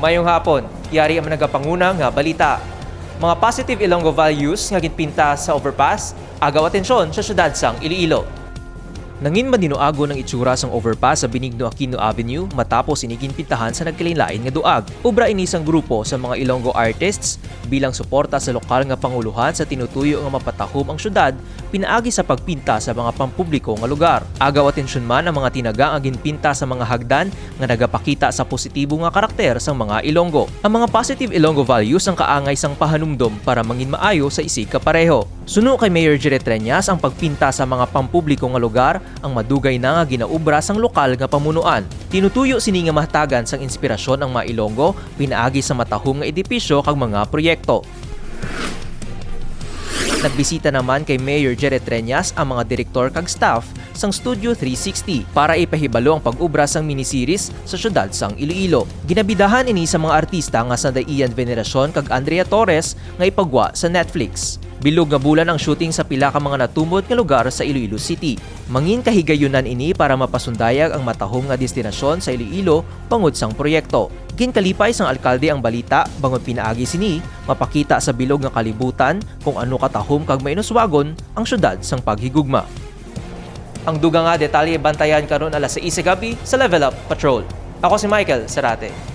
Mayong hapon, yari ang nagapanguna nga balita. Mga positive Ilonggo values nga ginpinta sa overpass, agaw atensyon sa syudad sang Iloilo. Nangin maninuago ng itsura sang overpass sa Benigno Aquino Avenue matapos iniginpintahan sa nagkalain-lain nga duag. Ubra inisang grupo sa mga Ilonggo artists bilang suporta sa lokal nga panguluhan sa tinutuyo nga mapatahom ang syudad pinaagi sa pagpinta sa mga pampubliko nga lugar. Agaw atensyon man ang mga tinaga nga ginpinta sa mga hagdan nga nagapakita sa positibo nga karakter sang mga Ilonggo. Ang mga positive Ilonggo values ang kaangay sang pahanumdom para mangin maayo sa isig kapareho. Suno kay Mayor Jerry Treñas ang pagpinta sa mga pampubliko nga lugar ang madugay na nga ginaubra sang lokal nga pamunuan. Tinutuyo sini nga mahatagan sang inspirasyon ang mga Ilonggo pinaagi sa matahom nga edipisyo kag mga proyekto. Nagbisita naman kay Mayor Jerry Treñas ang mga direktor kag staff sang Studio 360 para ipahibalo ang pag-ubra sang miniseries sa syudad sang Iloilo. Ginabidahan ini sa mga artista nga sa Ian Veneracion kag Andrea Torres nga ipagwa sa Netflix. Bilog nga bulan ang shooting sa pila ka mga natumod nga lugar sa Iloilo City. Mangin kahigayunan ini para mapasundayag ang matahom nga destinasyon sa Iloilo bangod sang proyekto. Ginkalipay sang alkalde ang balita bangod pinaagi sini mapakita sa bilog nga kalibutan kung ano katahom kag mainuswagon ang syudad sang paghigugma. Ang dugang nga detalye bantayan karon alas 6 gabi sa Level Up Patrol. Ako si Michael Sarate.